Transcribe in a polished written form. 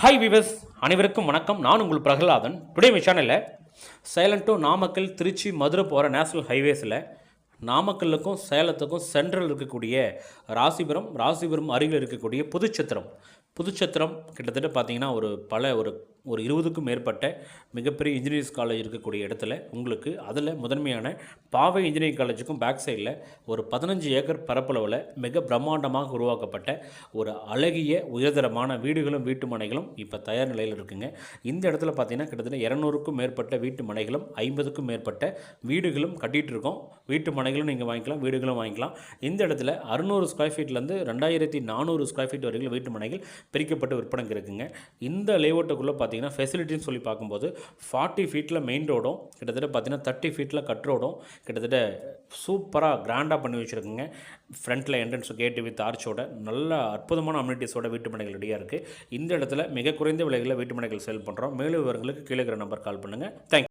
Hi விவஸ், அனைவருக்கும் வணக்கம். நான் உங்கள் பிரகலாதன். டுடே சேனலில் சேலம் டு நாமக்கல், திருச்சி, மதுரை போகிற நேஷ்னல் ஹைவேஸில் நாமக்கல்லுக்கும் சேலத்துக்கும் சென்ட்ரல் இருக்கக்கூடிய ராசிபுரம் அருகில் இருக்கக்கூடிய புதுச்சத்திரம் கிட்டத்தட்ட பார்த்திங்கன்னா ஒரு 20க்கும் மேற்பட்ட மிகப்பெரிய இன்ஜினியரிங்ஸ் காலேஜ் இருக்கக்கூடிய இடத்துல உங்களுக்கு அதில் முதன்மையான பாவை இன்ஜினியரிங் காலேஜுக்கும் பேக் சைடில் ஒரு 15 ஏக்கர் பரப்பளவில் மிக பிரம்மாண்டமாக உருவாக்கப்பட்ட ஒரு அழகிய உயர்தரமான வீடுகளும் வீட்டு மனைகளும் இப்போ தயார் நிலையில் இருக்குங்க. இந்த இடத்துல பார்த்திங்கன்னா கிட்டத்தட்ட 200க்கும் மேற்பட்ட வீட்டு மனைகளும் 50க்கும் மேற்பட்ட வீடுகளும் கட்டிகிட்டு இருக்கோம். வீட்டு மனைகளும் நீங்கள் வாங்கிக்கலாம், வீடுகளும் வாங்கிக்கலாம். இந்த இடத்துல 600 ஸ்கொயர் ஃபீட்லேருந்து 2400 ஸ்கொயர் ஃபீட் வரைக்கும் வீட்டு மனைகள் பிரிக்கப்பட்டு விற்பனைக்கு இருக்குங்க. இந்த லேஅவுட்டுக்குள்ளே பார்த்தீங்கன்னா ஃபெசிலிட்டின்னு சொல்லி பார்க்கும்போது 40 ஃபீட்டில் மெயின் ரோடும், கிட்டத்தட்ட பார்த்தீங்கன்னா 30 ஃபீட்டில் கட் ரோடும் கிட்டத்தட்ட சூப்பராக கிராண்டாக பண்ணி வச்சுருக்குங்க. ஃப்ரண்ட்டில் என்ட்ரன்ஸ் கேட்டு வித் ஆர்ச்சோட நல்ல அற்புதமான அம்யூனிட்டிஸோட வீட்டு மனைகள் ரெடியாக இருக்குது. இந்த இடத்துல மிக குறைந்த விலைகளில் வீட்டு மனைகள் சேல் பண்ணுறோம். மேலும் விவரங்களுக்கு கீழே இருக்கிற நம்பர் கால் பண்ணுங்கள். தேங்க்யூ.